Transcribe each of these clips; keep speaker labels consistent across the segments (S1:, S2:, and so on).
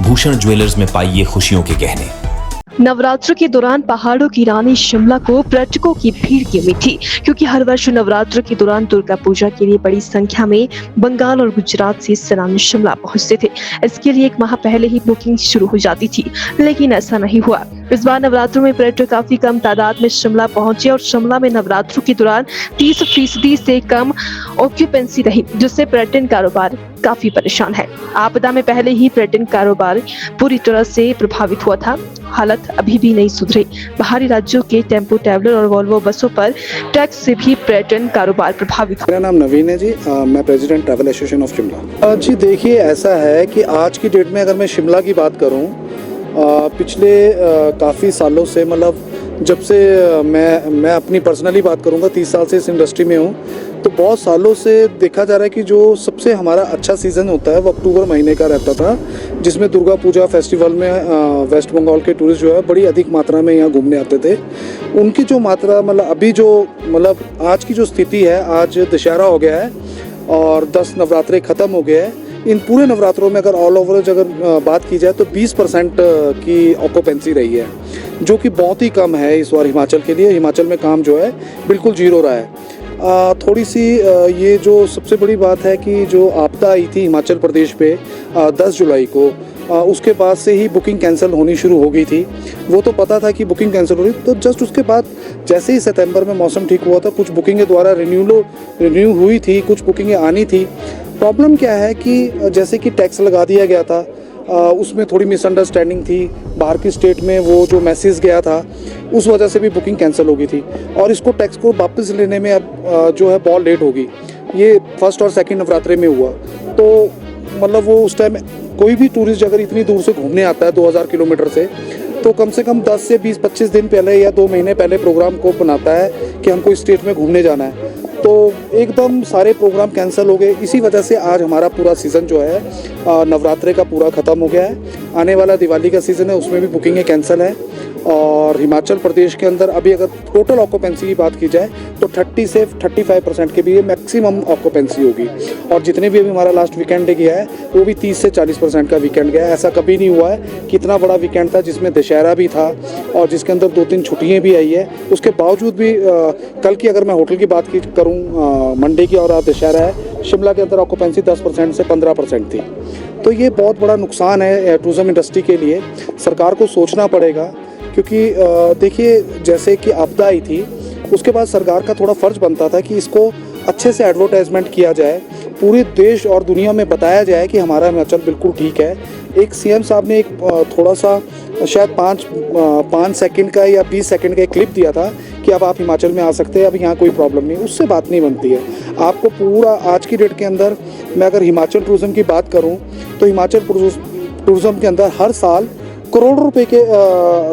S1: Bhushan jewellers में पाइए खुशियों के गहने।
S2: नवरात्र के दौरान पहाड़ों की रानी शिमला को पर्यटकों की भीड़ की उम्मीद थी, क्योंकि हर वर्ष नवरात्र के दौरान दुर्गा पूजा के लिए बड़ी संख्या में बंगाल और गुजरात से सैलानी शिमला पहुंचते थे। इसके लिए 1 माह पहले ही बुकिंग शुरू हो जाती थी, लेकिन ऐसा नहीं हुआ। इस बार नवरात्रों में पर्यटक काफी कम तादाद में शिमला पहुंचे और शिमला में नवरात्रों के दौरान 30% से कम ऑक्यूपेंसी रही, जिससे पर्यटन कारोबार काफी परेशान है। आपदा में पहले ही पर्यटन कारोबार पूरी तरह से प्रभावित हुआ था। हालत अभी भी नहीं सुधरी। बाहरी राज्यों के टेम्पो ट्रैवलर और वॉल्वो बसों पर टैक्स से भी पर्यटन कारोबार प्रभावित हुआ।
S3: मेरा नाम नवीन है जी, मैं president travel association of Shimla. जी देखिए, ऐसा है कि आज की डेट में अगर मैं शिमला की बात करूं, पिछले काफ़ी सालों से, मतलब जब से मैं अपनी पर्सनली बात करूंगा, 30 साल से इस इंडस्ट्री में हूं, तो बहुत सालों से देखा जा रहा है कि जो सबसे हमारा अच्छा सीज़न होता है वो अक्टूबर महीने का रहता था, जिसमें दुर्गा पूजा फेस्टिवल में वेस्ट बंगाल के टूरिस्ट जो है बड़ी अधिक मात्रा में यहाँ घूमने आते थे। उनकी जो मात्रा, मतलब अभी जो, मतलब आज की जो स्थिति है, आज दशहरा हो गया है और 10 नवरात्रे ख़त्म हो गए हैं। इन पूरे नवरात्रों में अगर ऑल ओवर अगर बात की जाए तो 20% की ऑक्यूपेंसी रही है, जो कि बहुत ही कम है इस बार हिमाचल के लिए। हिमाचल में काम जो है बिल्कुल जीरो रहा है। थोड़ी सी ये जो सबसे बड़ी बात है कि जो आपदा आई थी हिमाचल प्रदेश पे 10 जुलाई को, उसके बाद से ही बुकिंग कैंसिल होनी शुरू हो गई थी। वो तो पता था कि बुकिंग कैंसिल हो रही, तो जस्ट उसके बाद जैसे ही सितंबर में मौसम ठीक हुआ था, कुछ बुकिंगें द्वारा रिन्यू हुई थी, कुछ बुकिंगें आनी थी। प्रॉब्लम क्या है कि जैसे कि टैक्स लगा दिया गया था, उसमें थोड़ी मिसअंडरस्टैंडिंग थी। बाहर की स्टेट में वो जो मैसेज गया था, उस वजह से भी बुकिंग कैंसिल हो गई थी और इसको टैक्स को वापस लेने में अब जो है बहुत लेट होगी। ये फर्स्ट और सेकंड नवरात्रे में हुआ, तो मतलब वो उस टाइम कोई भी टूरिस्ट अगर इतनी दूर से घूमने आता है 2000 किलोमीटर से, तो कम से कम 10 से 20-25 दिन पहले या 2 महीने पहले प्रोग्राम को बनाता है कि हमको इस स्टेट में घूमने जाना है। तो एकदम सारे प्रोग्राम कैंसिल हो गए। इसी वजह से आज हमारा पूरा सीज़न जो है नवरात्रे का पूरा ख़त्म हो गया है। आने वाला दिवाली का सीज़न है, उसमें भी बुकिंगें कैंसिल है। और हिमाचल प्रदेश के अंदर अभी अगर टोटल ऑक्यूपेंसी की बात की जाए तो 30 से 35% के भी मैक्सिमम ऑक्यूपेंसी होगी। और जितने भी अभी हमारा लास्ट वीकेंड गया है वो भी 30 से 40% का वीकेंड गया है। ऐसा कभी नहीं हुआ है कि इतना बड़ा वीकेंड था जिसमें दशहरा भी था और जिसके अंदर 2-3 छुट्टियाँ भी आई है। उसके बावजूद भी कल की अगर मैं होटल की बात करूँ, मंडे की और आज दशहरा है, शिमला के अंदर ऑक्यूपेंसी 10% से 15% थी। तो ये बहुत बड़ा नुकसान है टूरिज्म इंडस्ट्री के लिए। सरकार को सोचना पड़ेगा, क्योंकि देखिए जैसे कि आपदा आई थी, उसके बाद सरकार का थोड़ा फ़र्ज बनता था कि इसको अच्छे से एडवर्टाइजमेंट किया जाए, पूरे देश और दुनिया में बताया जाए कि हमारा हिमाचल बिल्कुल ठीक है। एक सीएम साहब ने एक थोड़ा सा शायद 5 सेकंड का या 20 सेकंड का एक क्लिप दिया था कि अब आप हिमाचल में आ सकते हैं, अब यहाँ कोई प्रॉब्लम नहीं। उससे बात नहीं बनती है। आपको पूरा आज की डेट के अंदर, मैं अगर हिमाचल टूरिज़्म की बात करूँ तो हिमाचल टूरिज़्म के अंदर हर साल करोड़ों रुपए के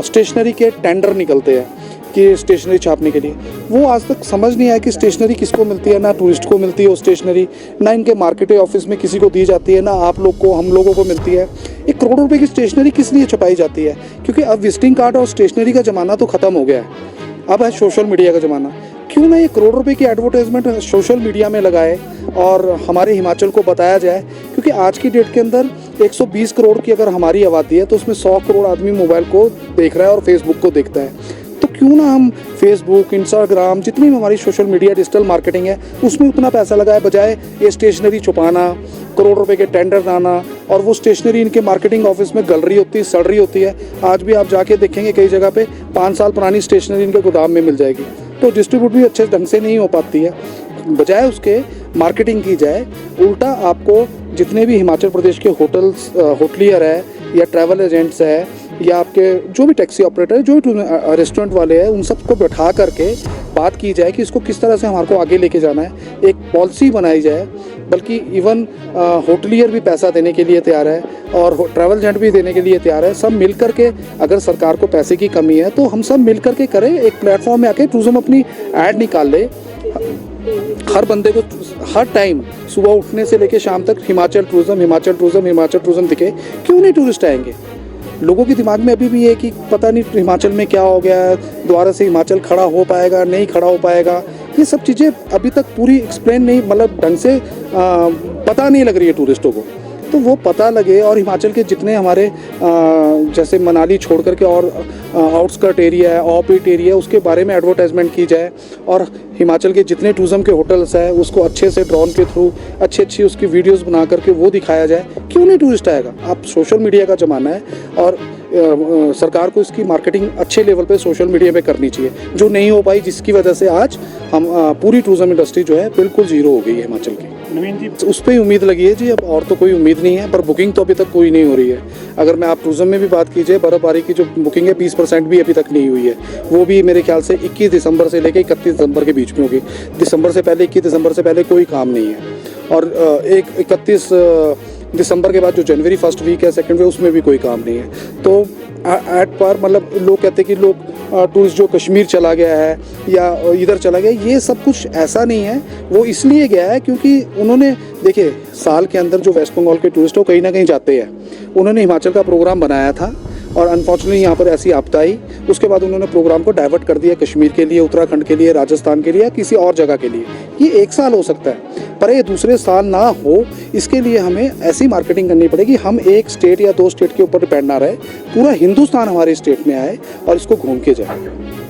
S3: स्टेशनरी के टेंडर निकलते हैं कि स्टेशनरी छापने के लिए। वो आज तक समझ नहीं आया कि स्टेशनरी किसको मिलती है, ना टूरिस्ट को मिलती है वो स्टेशनरी, ना इनके मार्केटिंग ऑफिस में किसी को दी जाती है, ना आप लोग को, हम लोगों को मिलती है। एक करोड़ों रुपए की स्टेशनरी किस लिए छपाई जाती है? क्योंकि अब विजिटिंग कार्ड और स्टेशनरी का ज़माना तो ख़त्म हो गया है, अब है सोशल मीडिया का ज़माना। क्यों ना ये करोड़ रुपए की एडवर्टाइजमेंट सोशल मीडिया में लगाए और हमारे हिमाचल को बताया जाए, क्योंकि आज की डेट के अंदर 120 करोड़ की अगर हमारी आबादी है तो उसमें 100 करोड़ आदमी मोबाइल को देख रहा है और फेसबुक को देखता है। तो क्यों ना हम फेसबुक, इंस्टाग्राम, जितनी भी हमारी सोशल मीडिया डिजिटल मार्केटिंग है उसमें उतना पैसा लगाए, बजाय ये स्टेशनरी छुपाना, करोड़ रुपए के टेंडर लाना, और वो स्टेशनरी इनके मार्केटिंग ऑफिस में गल रही होती है, सड़ रही होती है। आज भी आप जाके देखेंगे कई जगह पे 5 साल पुरानी स्टेशनरी इनके गोदाम में मिल जाएगी, तो डिस्ट्रीब्यूट भी अच्छे ढंग से नहीं हो पाती है। बजाय उसके मार्केटिंग की जाए, उल्टा आपको जितने भी हिमाचल प्रदेश के होटलियर है या ट्रैवल एजेंट्स है या आपके जो भी टैक्सी ऑपरेटर है, जो भी रेस्टोरेंट वाले हैं, उन सबको बैठा करके बात की जाए कि इसको किस तरह से हमारे को आगे लेके जाना है। एक पॉलिसी बनाई जाए, बल्कि इवन होटलियर भी पैसा देने के लिए तैयार है और ट्रैवल एजेंट भी देने के लिए तैयार है। सब मिल करके, अगर सरकार को पैसे की कमी है तो हम सब मिल करके करें, एक प्लेटफॉर्म में आके टूरिज्म अपनी ऐड निकाल ले। हर बंदे को हर टाइम सुबह उठने से लेके शाम तक Himachal tourism, Himachal tourism, Himachal tourism दिखे। क्यों नहीं टूरिस्ट आएंगे? लोगों के दिमाग में अभी भी ये कि पता नहीं हिमाचल में क्या हो गया है, दोबारा से हिमाचल खड़ा हो पाएगा, नहीं खड़ा हो पाएगा। ये सब चीज़ें अभी तक पूरी एक्सप्लेन नहीं, मतलब ढंग से पता नहीं लग रही है टूरिस्टों को। तो वो पता लगे और हिमाचल के जितने हमारे जैसे मनाली छोड़ करके और आउटस्कर्ट एरिया है, ऑफ-बीट एरिया है, उसके बारे में एडवर्टाइजमेंट की जाए और हिमाचल के जितने टूरिज्म के होटल्स हैं उसको अच्छे से ड्रोन के थ्रू अच्छी उसकी वीडियोस बना करके वो दिखाया जाए। क्यों नहीं टूरिस्ट आएगा? आप सोशल मीडिया का ज़माना है और सरकार को इसकी मार्केटिंग अच्छे लेवल पे सोशल मीडिया पे करनी चाहिए, जो नहीं हो पाई, जिसकी वजह से आज हम पूरी टूरिज्म इंडस्ट्री जो है बिल्कुल ज़ीरो हो गई है हिमाचल की।
S4: नवीन जी,
S3: उस पर ही उम्मीद लगी है जी, अब और तो कोई उम्मीद नहीं है, पर बुकिंग तो अभी तक कोई नहीं हो रही है। अगर मैं आप टूरिज्म में भी बात कीजिए, बर्फ़बारी की जो बुकिंग है 20% भी अभी तक नहीं हुई है, वो भी मेरे ख्याल से 21 दिसंबर से लेकर 31 दिसंबर के बीच में होगी। दिसंबर से पहले 21 दिसंबर से पहले कोई काम नहीं है और 31 दिसंबर के बाद जो जनवरी फर्स्ट वीक है, सेकंड वीक, उसमें भी कोई काम नहीं है। तो एट पार मतलब लोग कहते हैं कि लोग टूरिस्ट जो कश्मीर चला गया है या इधर चला गया, ये सब कुछ ऐसा नहीं है। वो इसलिए गया है क्योंकि उन्होंने देखिए साल के अंदर जो वेस्ट बंगाल के टूरिस्ट हो कहीं ना कहीं जाते हैं, उन्होंने हिमाचल का प्रोग्राम बनाया था और अनफॉर्चुनेटली यहाँ पर ऐसी आपदा आई, उसके बाद उन्होंने प्रोग्राम को डाइवर्ट कर दिया कश्मीर के लिए, उत्तराखंड के लिए, राजस्थान के लिए या किसी और जगह के लिए। ये 1 साल हो सकता है, पर ये दूसरे साल ना हो, इसके लिए हमें ऐसी मार्केटिंग करनी पड़ेगी, हम एक स्टेट या 2 स्टेट के ऊपर डिपेंड ना रहे, पूरा हिंदुस्तान हमारे स्टेट में आए और इसको घूम के जाए।